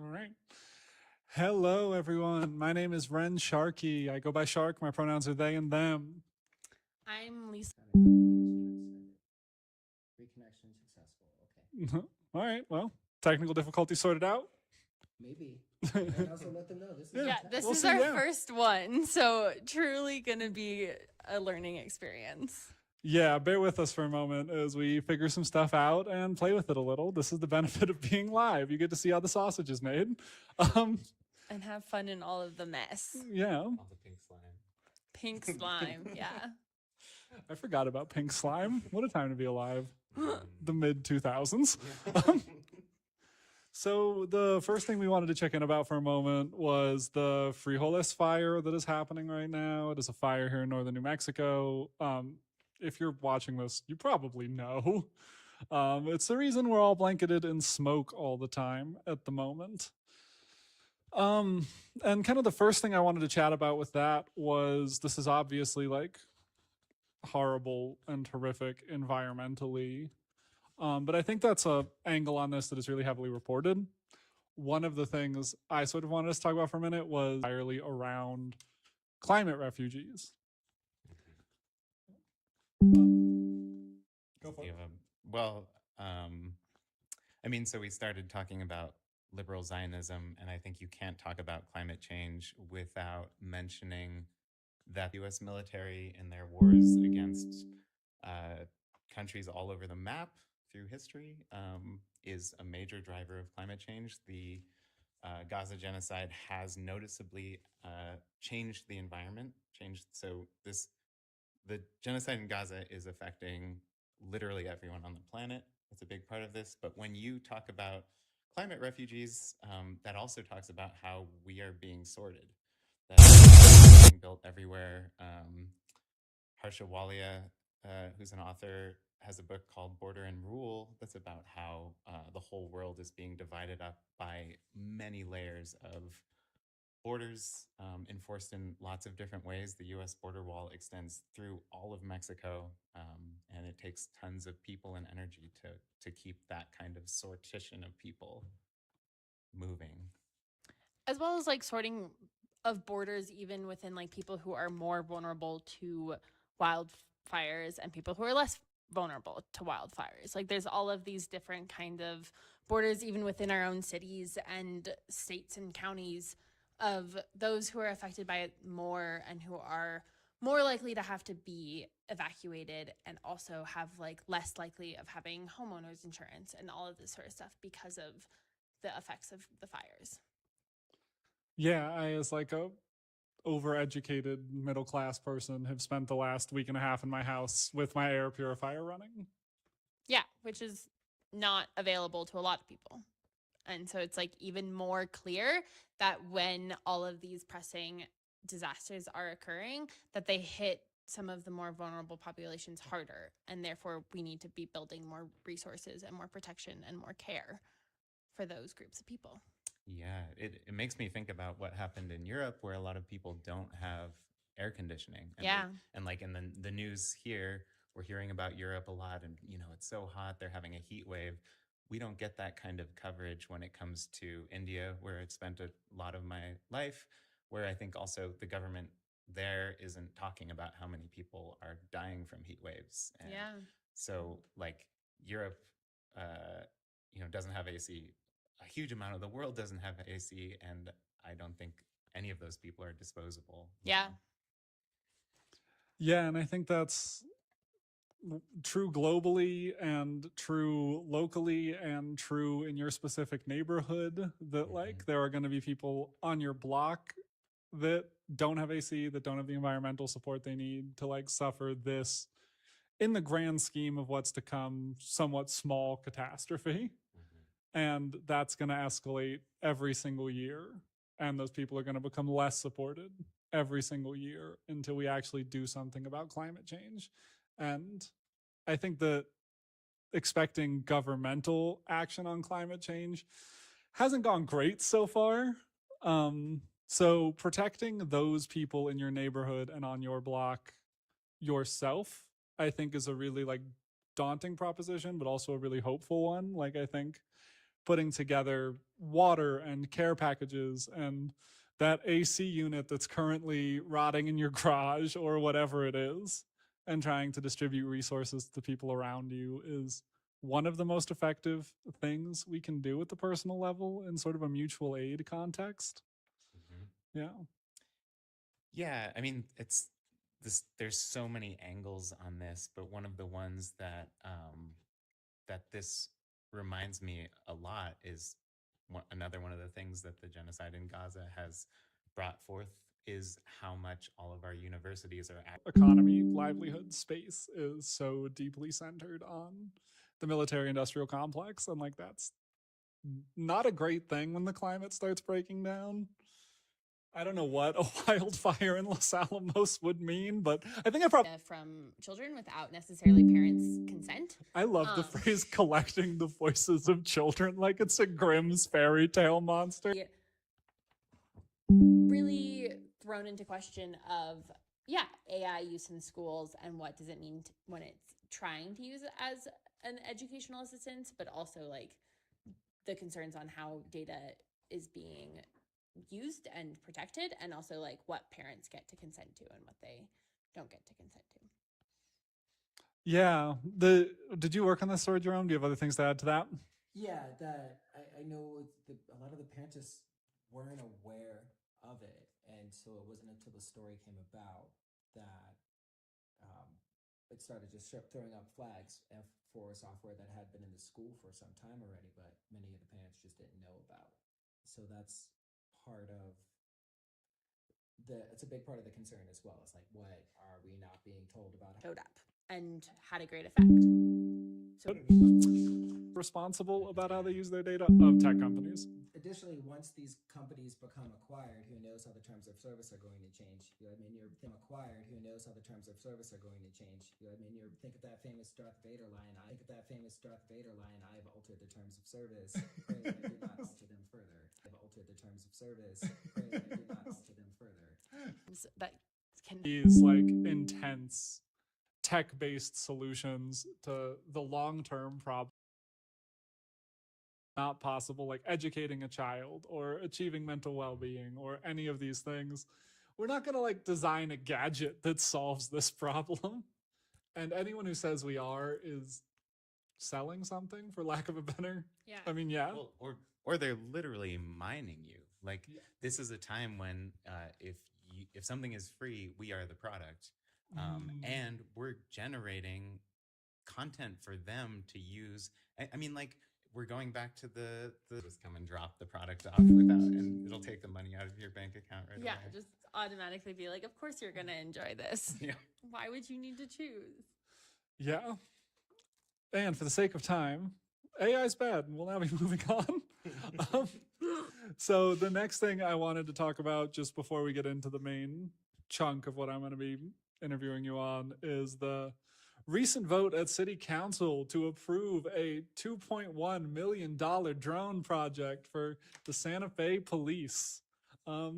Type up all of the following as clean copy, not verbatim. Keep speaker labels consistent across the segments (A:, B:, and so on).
A: All right. Hello, everyone. My name is Ren Sharkey. I go by Shark. My pronouns are they and them.
B: I'm Lisa.
C: Reconnection successful. Okay.
A: All right. Well, technical difficulty sorted out.
C: Maybe. And also let them know this is
A: Yeah.
B: Yeah,
C: a
B: this
A: We'll
B: is
A: see,
B: our
A: yeah.
B: first one, so truly gonna be a learning experience.
A: Yeah, bear with us for a moment as we figure some stuff out and play with it a little. This is the benefit of being live. You get to see how the sausage is made.
B: And have fun in all of the mess.
A: Yeah.
D: All the pink slime.
B: Pink slime, yeah.
A: I forgot about pink slime. What a time to be alive.
D: Mm.
A: The mid 2000s.
D: Yeah.
A: So the first thing we wanted to check in about for a moment was the Frijoles fire that is happening right now. It is a fire here in northern New Mexico. If you're watching this, you probably know. It's the reason we're all blanketed in smoke all the time at the moment. And kind of the first thing I wanted to chat about with that was this is obviously like horrible and horrific environmentally. But I think that's a angle on this that is really heavily reported. One of the things I sort of wanted us to talk about for a minute was entirely around climate refugees. Go for it.
D: So we started talking about liberal Zionism, and I think you can't talk about climate change without mentioning that the U.S. military in their wars against countries all over the map through history is a major driver of climate change. The Gaza genocide has noticeably changed the environment. The genocide in Gaza is affecting literally everyone on the planet. It's a big part of this. But when you talk about climate refugees, that also talks about how we are being sorted. That's being built everywhere. Harsha Walia, who's an author, has a book called Border and Rule that's about how the whole world is being divided up by many layers of borders enforced in lots of different ways. The U.S. border wall extends through all of Mexico, and it takes tons of people and energy to keep that kind of sortition of people moving.
B: As well as like sorting of borders even within like people who are more vulnerable to wildfires and people who are less vulnerable to wildfires. Like there's all of these different kind of borders even within our own cities and states and counties of those who are affected by it more and who are more likely to have to be evacuated and also have like less likely of having homeowners insurance and all of this sort of stuff because of the effects of the fires.
A: Yeah, I, as like a overeducated middle class person, have spent the last week and a half in my house with my air purifier running.
B: Yeah, which is not available to a lot of people. And so it's like even more clear that when all of these pressing disasters are occurring, that they hit some of the more vulnerable populations harder. And therefore, we need to be building more resources and more protection and more care for those groups of people.
D: Yeah, it makes me think about what happened in Europe, where a lot of people don't have air conditioning. And like in the news here, we're hearing about Europe a lot, and it's so hot, they're having a heat wave. We don't get that kind of coverage when it comes to India, where I've spent a lot of my life, where I think also the government there isn't talking about how many people are dying from heat waves. And so like Europe, doesn't have AC. A huge amount of the world doesn't have AC, and I don't think any of those people are disposable.
B: Yeah.
A: Yeah, and I think that's true globally and true locally and true in your specific neighborhood, that like there are going to be people on your block that don't have AC, that don't have the environmental support they need to like suffer this, in the grand scheme of what's to come, somewhat small catastrophe. And that's going to escalate every single year. And those people are going to become less supported every single year until we actually do something about climate change. And I think that expecting governmental action on climate change hasn't gone great so far. So protecting those people in your neighborhood and on your block yourself, I think, is a really like daunting proposition, but also a really hopeful one. Like I think putting together water and care packages and that AC unit that's currently rotting in your garage or whatever it is, and trying to distribute resources to people around you is one of the most effective things we can do at the personal level in sort of a mutual aid context. Yeah.
D: Yeah, I mean, it's this. There's so many angles on this, but one of the ones that that this reminds me a lot is another one of the things that the genocide in Gaza has brought forth is how much all of our universities are
A: Economy, livelihood, space is so deeply centered on the military industrial complex, and like that's not a great thing when the climate starts breaking down. I don't know what a wildfire in Los Alamos would mean, but I think I probably
B: From children without necessarily parents' consent.
A: I love the phrase collecting the voices of children like it's a Grimm's fairy tale monster.
B: Really thrown into question of, yeah, AI use in schools and what does it mean when it's trying to use it as an educational assistance, but also like the concerns on how data is being used and protected, and also like what parents get to consent to and what they don't get to consent to.
A: Yeah. Did you work on this story, Jerome? Do you have other things to add to that?
C: Yeah, that I know a lot of the parents just weren't aware of it, and so it wasn't until the story came about that it started just throwing up flags for software that had been in the school for some time already, but many of the parents just didn't know about. So that's part of it's a big part of the concern as well. It's like, what are we not being told about?
B: Showed up and had a great effect. So
A: Responsible about how they use their data of tech companies.
C: Additionally, once these companies become acquired, who knows how the terms of service are going to change? You know what I mean? You're them acquired, who knows how the terms of service are going to change? You know what I mean? Think of that famous Darth Vader line. I've altered the terms of service. Pray that I do not alter them further. I've altered the terms of service. Pray that I do not alter them further.
B: that can
A: These like intense tech-based solutions to the long-term problem not possible, like educating a child or achieving mental well-being or any of these things. We're not going to like design a gadget that solves this problem. And anyone who says we are is selling something, for lack of a better.
B: Yeah.
A: I mean, yeah.
D: Well, or they're literally mining you. Like this is a time when if something is free, we are the product, and we're generating content for them to use. I mean, like we're going back to the just come and drop the product off without, and it'll take the money out of your bank account right away.
B: Just automatically be like, of course you're gonna enjoy this.
D: Yeah.
B: Why would you need to choose?
A: Yeah. And for the sake of time, AI is bad, and we'll now be moving on. So the next thing I wanted to talk about, just before we get into the main chunk of what I'm going to be interviewing you on, is the recent vote at City Council to approve a $2.1 million drone project for the Santa Fe Police. Are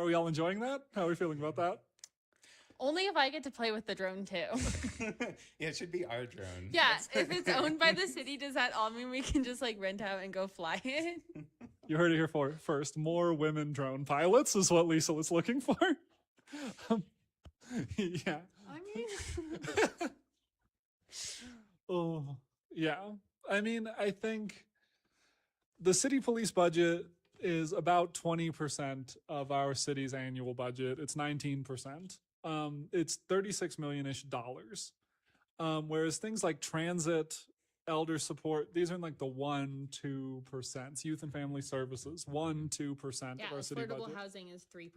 A: we all enjoying that? How are we feeling about that?
B: Only if I get to play with the drone too.
D: Yeah, it should be our drone.
B: Yeah, if it's owned by the city, does that all mean we can just like rent out and go fly it?
A: You heard it here first. More women drone pilots is what Lisa was looking for. Yeah.
B: I mean,
A: Oh, yeah. I mean, I think the city police budget is about 20% of our city's annual budget. It's 19%. It's $36 million-ish dollars. Whereas things like transit, elder support, these are in like the 1-2%. Youth and family services, 1-2%
B: yeah,
A: of our city
B: affordable
A: budget.
B: housing is 3%.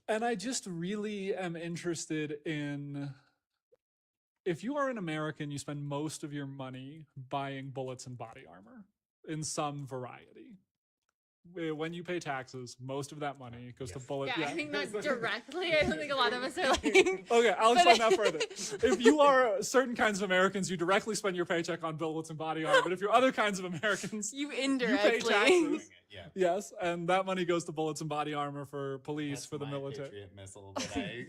A: And I just really am interested in, if you are an American, you spend most of your money buying bullets and body armor in some variety. When you pay taxes, most of that money goes to bullets.
B: Yeah, I think not directly. I don't think a lot of us are like.
A: Okay, I'll explain that further. If you are certain kinds of Americans, you directly spend your paycheck on bullets and body armor. But if you're other kinds of Americans,
B: You
A: you
B: indirectly.
A: pay taxes.
D: Yeah.
A: Yes, and that money goes to bullets and body armor for police,
D: That's
A: for the
D: my
A: military.
D: Patriot missile that I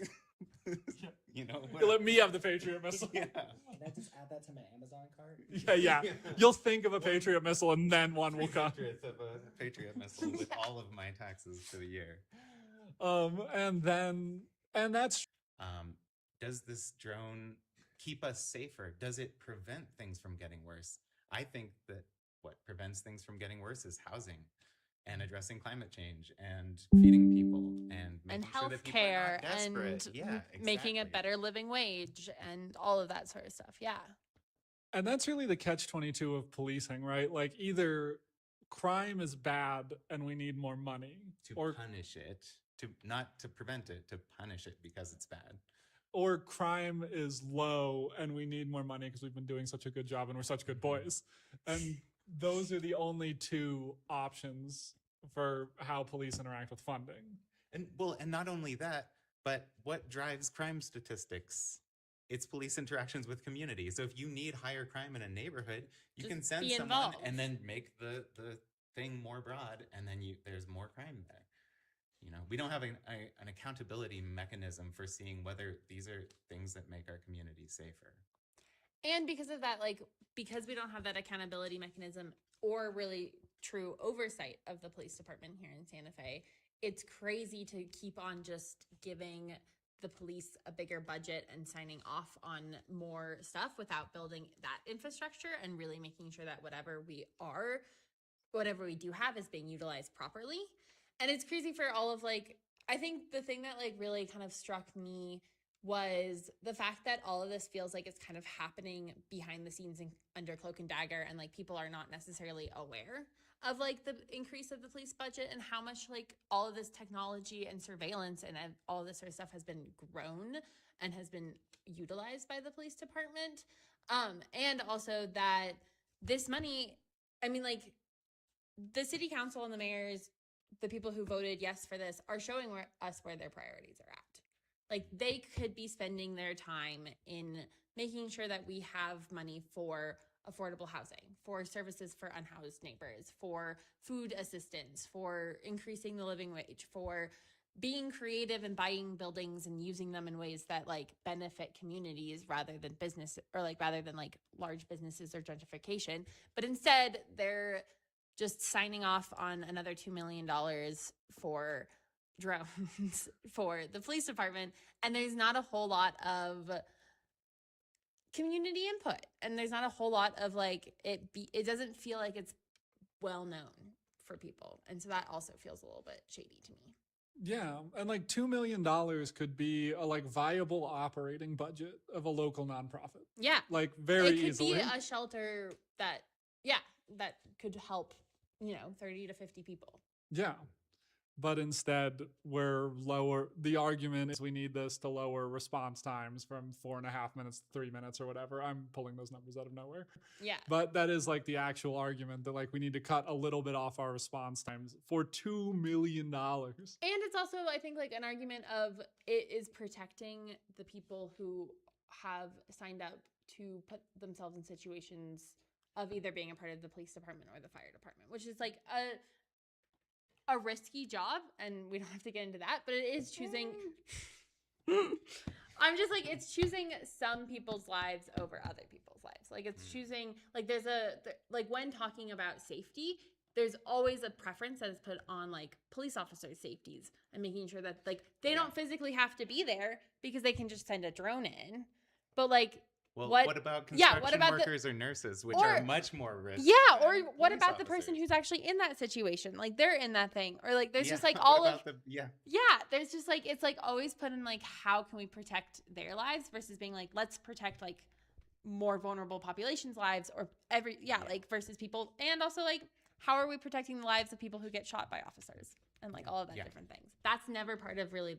D: You know,
A: You let me have the Patriot missile.
D: Yeah.
C: Can I just add that to my Amazon cart?
A: Yeah. You'll think of a Patriot missile and then one will come.
D: 300th of a Patriot missile with all of my taxes for the year.
A: And that's
D: Does this drone keep us safer? Does it prevent things from getting worse? I think that what prevents things from getting worse is housing and addressing climate change and feeding people and making sure that people are
B: healthcare
D: not desperate.
B: and
D: Yeah,
B: making a
D: exactly.
B: better living wage and all of that sort of stuff. Yeah.
A: And that's really the catch-22 of policing, right? Like either crime is bad and we need more money,
D: To
A: or
D: punish it, to not to prevent it, to punish it because it's bad.
A: or crime is low and we need more money because we've been doing such a good job and we're such good boys. And those are the only two options for how police interact with funding.
D: And not only that, but what drives crime statistics? It's police interactions with community. So if you need higher crime in a neighborhood, you
B: Just
D: can send
B: be
D: someone
B: involved.
D: and then make the thing more broad, and then there's more crime there. You know, we don't have an accountability mechanism for seeing whether these are things that make our community safer.
B: And because of that, like, because we don't have that accountability mechanism or really true oversight of the police department here in Santa Fe, it's crazy to keep on just giving the police a bigger budget and signing off on more stuff without building that infrastructure and really making sure that whatever we do have is being utilized properly. And it's crazy for all of like, I think the thing that like really kind of struck me was the fact that all of this feels like it's kind of happening behind the scenes and under cloak and dagger, and like people are not necessarily aware of like the increase of the police budget and how much like all of this technology and surveillance and all of this sort of stuff has been grown and has been utilized by the police department. And also that this money, I mean, like the city council and the mayors, the people who voted yes for this, are showing us where their priorities are at. Like they could be spending their time in making sure that we have money for affordable housing, for services for unhoused neighbors, for food assistance, for increasing the living wage, for being creative and buying buildings and using them in ways that like benefit communities rather than business, or like rather than like large businesses or gentrification. But instead they're just signing off on another $2 million for drones for the police department, and there's not a whole lot of community input, and there's not a whole lot of like it doesn't feel like it's well known for people, and so that also feels a little bit shady to me.
A: Yeah, and like $2 million could be a like viable operating budget of a local nonprofit.
B: Yeah,
A: Like very
B: it could
A: easily.
B: be a shelter that that could help 30 to 50 people.
A: Yeah. But instead, the argument is we need this to lower response times from 4.5 minutes to 3 minutes or whatever. I'm pulling those numbers out of nowhere.
B: Yeah.
A: But that is like the actual argument that like we need to cut a little bit off our response times for $2 million.
B: And it's also, I think, like an argument of it is protecting the people who have signed up to put themselves in situations of either being a part of the police department or the fire department, which is like a risky job, and we don't have to get into that, but it is choosing I'm just like, it's choosing some people's lives over other people's lives. Like it's choosing, like like when talking about safety, there's always a preference that is put on like police officers' safeties and making sure that like they don't physically have to be there because they can just send a drone in. But like,
D: what about construction workers or nurses, which are much more risky?
B: Yeah, or what about the person who's actually in that situation? Like they're in that thing, or like there's just like all of there's just like, it's like always put in like, how can we protect their lives versus being like, let's protect like more vulnerable populations' lives, or like versus people, and also like how are we protecting the lives of people who get shot by officers and like all of that different things. That's never part of really